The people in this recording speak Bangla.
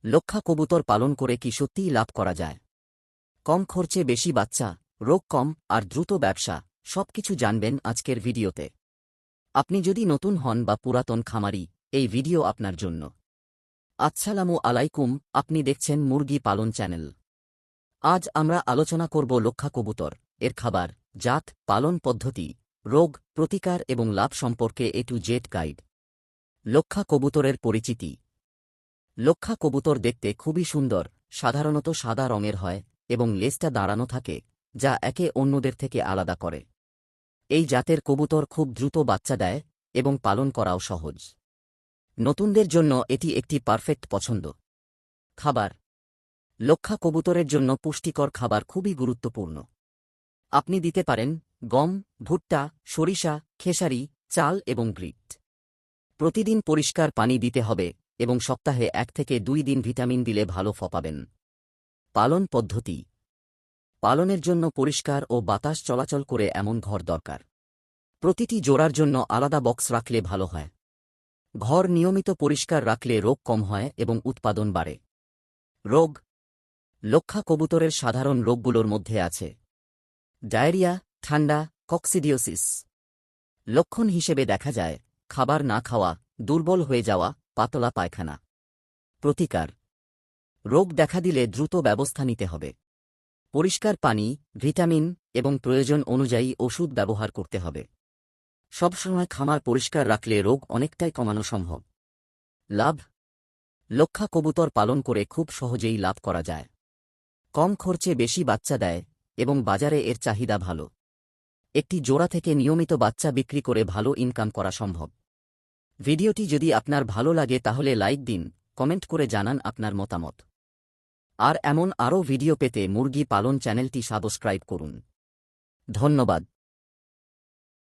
লক্ষা কবুতর পালন করে কি সত্যিই লাভ করা যায়? কম খরচে বেশি বাচ্চা, রোগ কম আর দ্রুত ব্যবসা, সবকিছু জানবেন আজকের ভিডিওতে। আপনি যদি নতুন হন বা পুরাতন খামারি, এই ভিডিও আপনার জন্য। আসসালামু আলাইকুম, আপনি দেখছেন মুরগি পালন চ্যানেল। আজ আমরা আলোচনা করব লক্ষা কবুতর, এর খাবার, জাত, পালন পদ্ধতি, রোগ প্রতিকার এবং লাভ সম্পর্কে A to Z গাইড। লক্ষা কবুতরের পরিচিতি। লক্ষা কবুতর দেখতে খুবই সুন্দর, সাধারণত সাদা রঙের হয় এবং লেজটা দাঁড়ানো থাকে, যা একে অন্যদের থেকে আলাদা করে। এই জাতের কবুতর খুব দ্রুত বাচ্চা দেয় এবং পালন করাও সহজ। নতুনদের জন্য এটি একটি পারফেক্ট পছন্দ। খাবার। লক্ষা কবুতরের জন্য পুষ্টিকর খাবার খুবই গুরুত্বপূর্ণ। আপনি দিতে পারেন গম, ভুট্টা, সরিষা, খেসারি, চাল এবং গ্রিট। প্রতিদিন পরিষ্কার পানি দিতে হবে এবং সপ্তাহে 1 থেকে 2 দিন ভিটামিন দিলে ভালো ফল পাবেন। পালন পদ্ধতি। পালনের জন্য পরিষ্কার ও বাতাস চলাচল করে এমন ঘর দরকার। প্রতিটি জোড়ার জন্য আলাদা বক্স রাখলে ভালো হয়। ঘর নিয়মিত পরিষ্কার রাখলে রোগ কম হয় এবং উৎপাদন বাড়ে। রোগ। লক্ষা কবুতরের সাধারণ রোগগুলোর মধ্যে আছে ডায়রিয়া, ঠান্ডা, কক্সিডিওসিস। লক্ষণ হিসেবে দেখা যায় খাবার না খাওয়া, দুর্বল হয়ে যাওয়া, পাতলা পায়খানা। প্রতিকার। রোগ দেখা দিলে দ্রুত ব্যবস্থা নিতে হবে। পরিষ্কার পানি, ভিটামিন এবং প্রয়োজন অনুযায়ী ওষুধ ব্যবহার করতে হবে। সবসময় খামার পরিষ্কার রাখলে রোগ অনেকটাই কমানো সম্ভব। লাভ। লক্ষা কবুতর পালন করে খুব সহজেই লাভ করা যায়। কম খরচে বেশি বাচ্চা দেয় এবং বাজারে এর চাহিদা ভালো। একটি জোড়া থেকে নিয়মিত বাচ্চা বিক্রি করে ভালো ইনকাম করা সম্ভব। ভিডিওটি যদি আপনার ভালো লাগে তাহলে লাইক দিন, কমেন্ট করে জানান আপনার মতামত। আর এমন আরও ভিডিও পেতে মুরগি পালন চ্যানেলটি সাবস্ক্রাইব করুন। ধন্যবাদ।